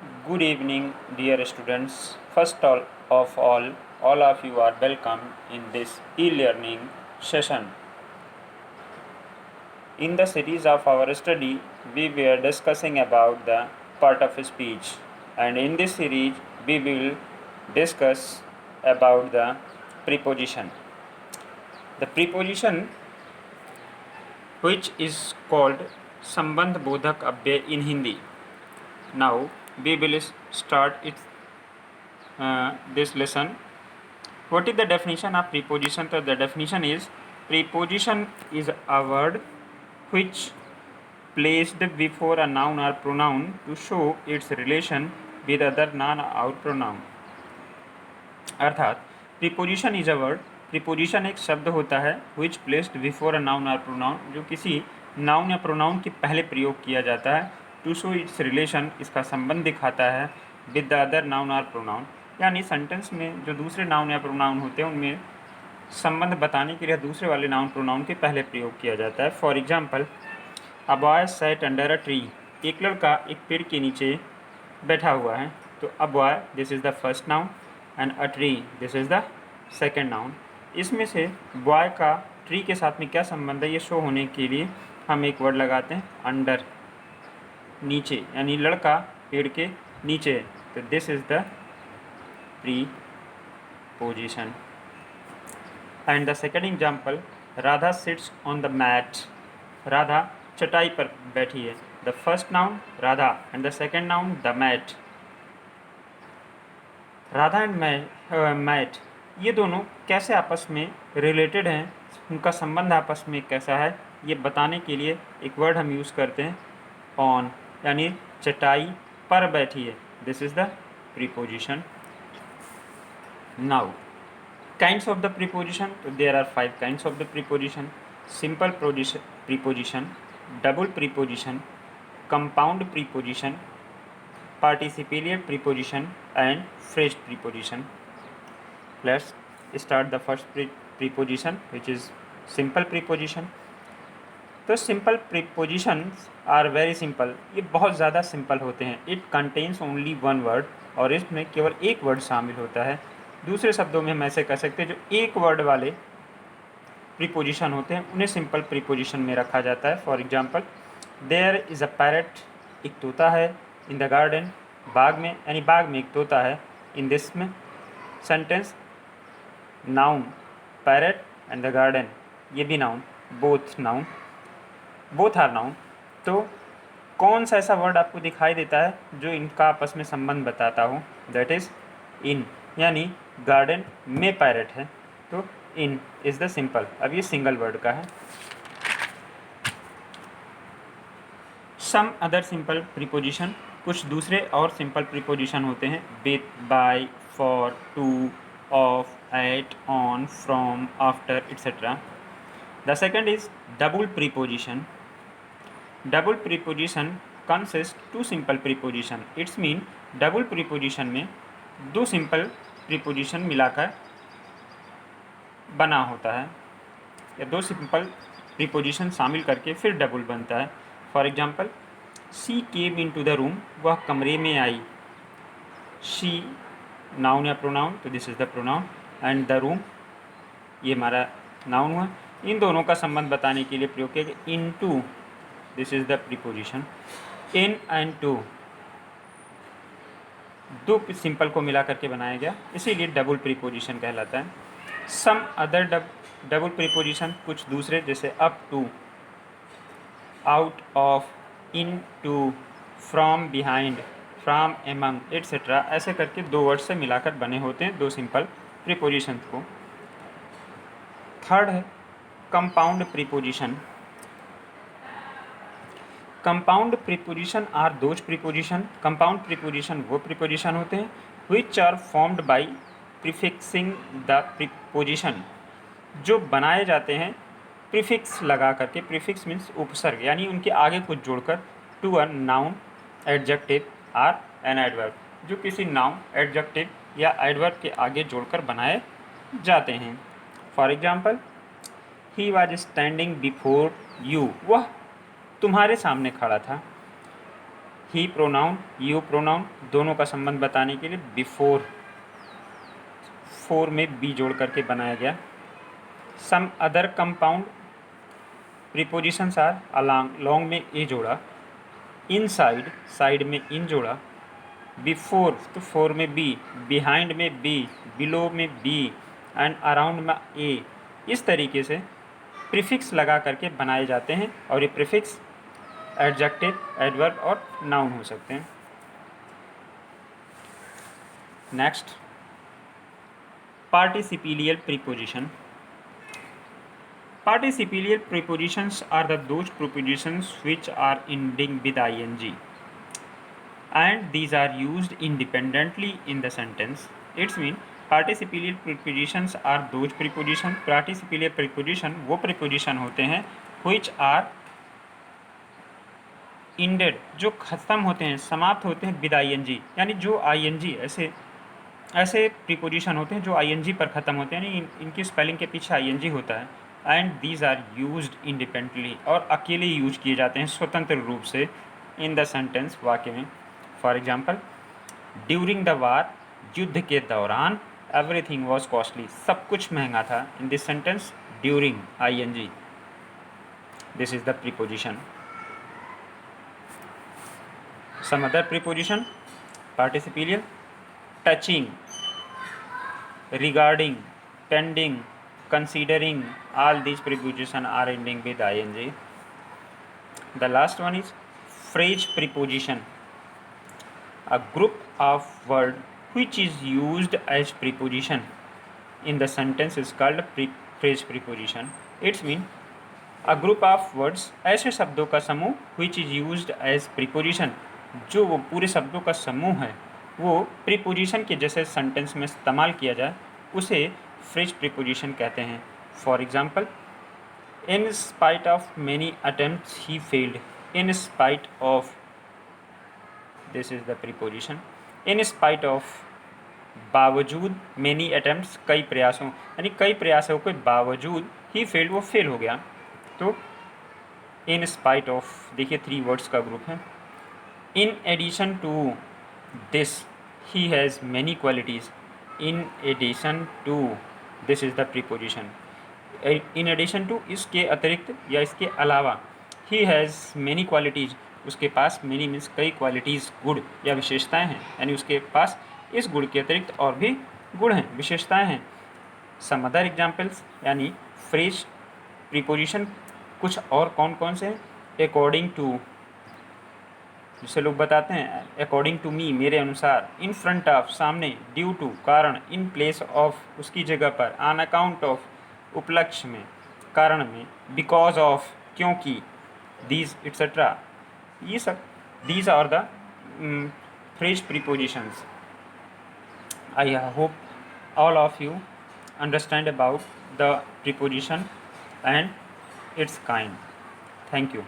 Good evening, dear students. All of you are welcome in this e-learning session. In the series of our study, we were discussing about the part of speech, and in this series, we will discuss about the preposition. The preposition, which is called संबंध बोधक अव्यय in Hindi. Now we will start this lesson. What is the definition of preposition? So the definition is preposition is a word which placed before a noun or pronoun to show its relation with other noun or pronoun. अर्थात preposition is a word, preposition एक शब्द होता है which placed before a noun or pronoun, जो किसी noun या pronoun के पहले प्रयोग किया जाता है टू शो इट्स रिलेशन, इसका संबंध दिखाता है विद द अदर नाउन और प्रोनाउन, यानी सेंटेंस में जो दूसरे नाउन या प्रोनाउन होते हैं उनमें संबंध बताने के लिए दूसरे वाले नाउन प्रोनाउन के पहले प्रयोग किया जाता है. For example, a boy sat under a tree. एक लड़का एक पेड़ के नीचे बैठा हुआ है. तो a boy this is the first noun and a tree this is the second noun. इसमें से बॉय का ट्री के साथ में क्या संबंध है ये शो होने के लिए हम एक वर्ड लगाते हैं अंडर, नीचे, यानी लड़का पेड़ के नीचे. तो this is the preposition. And the second example, Radha sits on the mat. Radha चटाई पर बैठी है. The first noun Radha and the second noun the mat. Radha and mat ये दोनों कैसे आपस में रिलेटेड हैं, उनका संबंध आपस में कैसा है, ये बताने के लिए एक वर्ड हम यूज़ करते हैं ऑन, यानी चटाई पर बैठी है. This is the preposition. Now kinds of the preposition. तो there are 5 kinds of the preposition. Simple preposition, double preposition, compound preposition, participial preposition and phrase preposition. Let's start the first preposition, which is simple preposition. तो simple prepositions are very simple. ये बहुत ज़्यादा simple होते हैं. It contains only one word, और इसमें केवल एक वर्ड शामिल होता है. दूसरे शब्दों में हम ऐसे कह सकते हैं जो एक वर्ड वाले प्रीपोजिशन होते हैं उन्हें सिंपल प्रीपोजिशन में रखा जाता है. For example, there is a parrot. एक तोता है. इन द गार्डन, बाग में, यानी बाग में एक तोता है. इन दिस में sentence noun parrot and the garden, ये भी नाउन, बोथ आर नाउन. तो कौन सा ऐसा वर्ड आपको दिखाई देता है जो इनका आपस में संबंध बताता हो? दैट इज़ इन, यानी गार्डन में पैरट है तो इन इज़ द सिंपल. अब ये सिंगल वर्ड का है. सम अदर सिंपल प्रीपोजिशन, कुछ दूसरे और सिंपल प्रीपोजिशन होते हैं. With, by, for, to, of, at, on, from, after, etcetera. The second is double preposition. Double preposition consist two simple preposition. Its mean double preposition में दो simple preposition मिलाकर बना होता है, या दो सिंपल प्रीपोजिशन शामिल करके फिर डबल बनता है. For example, she came in to the room. वह कमरे में आई. शी नाउन या प्रोनाउन, तो this is the pronoun, and the room ये हमारा नाउन हुआ. इन दोनों का संबंध बताने के लिए प्रयोग किया गया into. This is the preposition. In and to दो सिंपल को मिला करके बनाया गया, इसीलिए डबल प्रीपोजिशन कहलाता है. सम अदर डबल प्रीपोजिशन, कुछ दूसरे, जैसे up to, out of, in to, from behind, from among, etcetera. ऐसे करके दो वर्ड से मिलाकर बने होते हैं दो सिंपल प्रीपोजिशन को. थर्ड है compound preposition. Compound preposition are those preposition. Compound preposition वो प्रीपोजिशन होते हैं which are formed by prefixing the preposition, जो बनाए जाते हैं प्रीफिक्स लगा करके. प्रीफिक्स मीन्स उपसर्ग, यानी उनके आगे कुछ जोड़कर, to a noun, adjective or an adverb, जो किसी नाउन, एडजेक्टिव या एडवर्ब के आगे जोड़कर बनाए जाते हैं. For example, he was standing before you. वह तुम्हारे सामने खड़ा था. ही प्रोनाउन, यू प्रोनाउन, दोनों का संबंध बताने के लिए बिफोर, फोर में बी जोड़ करके बनाया गया। Some other compound prepositions are along, long में ए जोड़ा, इनसाइड, साइड में इन जोड़ा, बिफोर तो फोर में बी, बिहाइंड में बी, बिलो में बी एंड अराउंड में ए। इस तरीके से प्रीफिक्स लगा करके बनाए जाते हैं और ये प्रीफिक्स एडजेक्टिव, एडवर्ब और नाउन हो सकते हैं। Next, participial preposition. Participial prepositions are those prepositions which are ending with ing and these are used independently in the sentence. It means participial prepositions are those preposition, participial preposition वो preposition होते हैं which are ended, जो ख़त्म होते हैं, समाप्त होते हैं with ing, यानी जो ing ऐसे प्रीपोजिशन होते हैं जो ing पर ख़त्म होते हैं, यानी इनकी स्पेलिंग के पीछे ing होता है। And these are used independently, और अकेले यूज किए जाते हैं स्वतंत्र रूप से इन द सेंटेंस, वाक्य में। For example, during the war, युद्ध के दौरान, एवरीथिंग वॉज कॉस्टली, सब कुछ महंगा था। In this sentence during ing, this is the preposition. Some other preposition participial, touching, regarding, pending, considering, all these prepositions are ending with ing. The last one is phrase preposition, a group of word which is used as preposition in the sentence is called phrase preposition. It means a group of words, ऐसे शब्दों का समूह which is used as preposition, जो वो पूरे शब्दों का समूह है वो प्रीपोजिशन के जैसे सेंटेंस में इस्तेमाल किया जाए उसे फ्रेज प्रीपोजिशन कहते हैं। For example, in spite of many attempts he failed, in spite of, this is the preposition. In spite of, बावजूद, मैनी अटेम्प्ट्स, कई प्रयासों, यानी कई प्रयासों के बावजूद, ही फेल्ड, वो फेल हो गया। तो इन स्पाइट ऑफ, देखिए 3 वर्ड्स का ग्रुप है। In addition to this, he has many qualities, in addition to, this is the preposition. In addition to, इसके अतिरिक्त या इसके अलावा, ही हैज़ मैनी क्वालिटीज़, उसके पास मैनी मीन्स कई क्वालिटीज़, गुण या विशेषताएं हैं, यानी उसके पास इस गुण के अतिरिक्त और भी गुण हैं, विशेषताएं हैं। सम अदर एग्जाम्पल्स, यानी फ्रेज प्रीपोजिशन कुछ और कौन कौन से हैं? अकॉर्डिंग टू, जिसे लोग बताते हैं अकॉर्डिंग टू मी, मेरे अनुसार। इन फ्रंट ऑफ, सामने। ड्यू टू, कारण। इन प्लेस ऑफ, उसकी जगह पर। ऑन अकाउंट ऑफ, उपलक्ष्य में, कारण में। बिकॉज ऑफ, क्योंकि। दीज एट्सेट्रा, ये सब, these are the phrase prepositions. I hope all of you understand about the preposition and its kind. Thank you.